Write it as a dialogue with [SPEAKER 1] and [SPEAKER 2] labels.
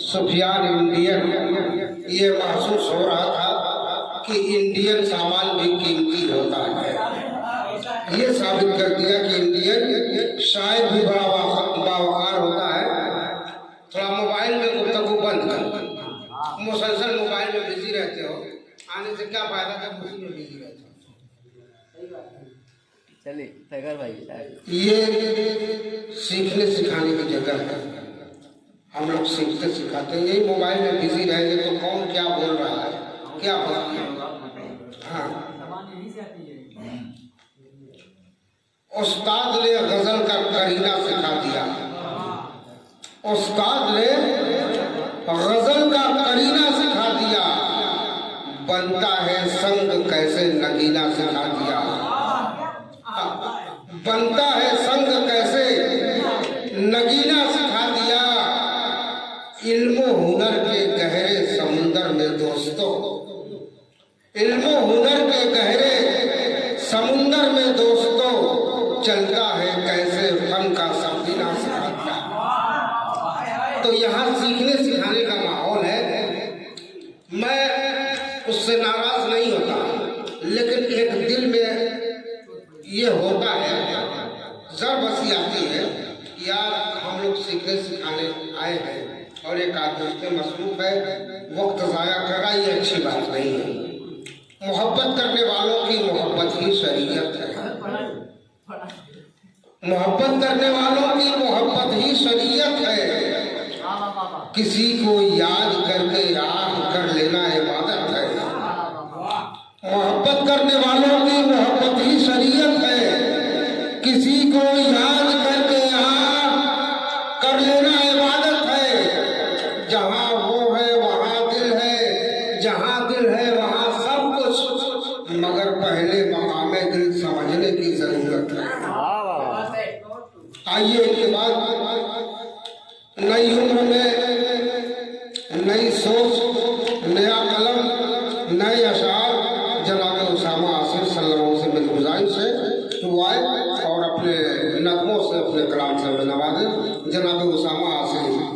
[SPEAKER 1] Sufiyan Indian, ये महसूस हो रहा था कि इंडियन सामान भी कीमती होता है। ये साबित कर दिया कि इंडियन शायद भी बड़ा बावकार होता है। थोड़ा मोबाइल में गुफ्तगू बंद कर, मुसलसल मोबाइल में बिजी रहते हो, आने से क्या फायदा जब उसी में बिजी रहते हो।
[SPEAKER 2] चलिए टाइगर भाई,
[SPEAKER 1] ये सीखने सिखाने की जगह है। हम लोग सीखते सिखाते हैं। यही मोबाइल में बिजी रहेंगे तो कौन क्या बोल रहा है, क्या पता। हाँ, उस्ताद ने गजल का करीना सिखा दिया। उस्ताद ने गजल का करीना सिखा दिया। बनता है संग कैसे नगीना सिखा दिया। बनता है संग कैसे नगीना सिखा दिया। इल्मो हुनर के गहरे समुंदर में दोस्तों, इल्मो हुनर के गहरे समुंदर में दोस्तों, चलता है कैसे फन का सफीना सिखा दिया। तो यहाँ सीखने सिखाने का माहौल है। मैं उससे नाराज नहीं होता, लेकिन एक दिल में ये होता है, जर बसी आती है, यार हम लोग सीखने सिखाने आए हैं और एक आदमी मसरूफ है, वक्त जाया करना ये अच्छी बात नहीं है। मोहब्बत करने वालों की मोहब्बत ही शरीयत है। मोहब्बत करने वालों की मोहब्बत ही शरीयत है। किसी को याद करके याद कर लेना इबादत है। मोहब्बत करने वालों की मोहब्बत ही शरीयत है। किसी को याद करके याद कर लेना इबादत है। जहाँ वो है वहाँ दिल है, जहाँ दिल है वहाँ सब कुछ, मगर पहले मकाम दिल समझने की जरूरत है। आइए इसके बाद नई उम्र में नई सोच, नया कलम, नए अशार जनाब उसामा आसिफ सल्लल्लाहु से मेरी गुजारिश है तो आए और अपने नगमों से अपने कलाम से नवाजें। जनाब उसामा आसिफ।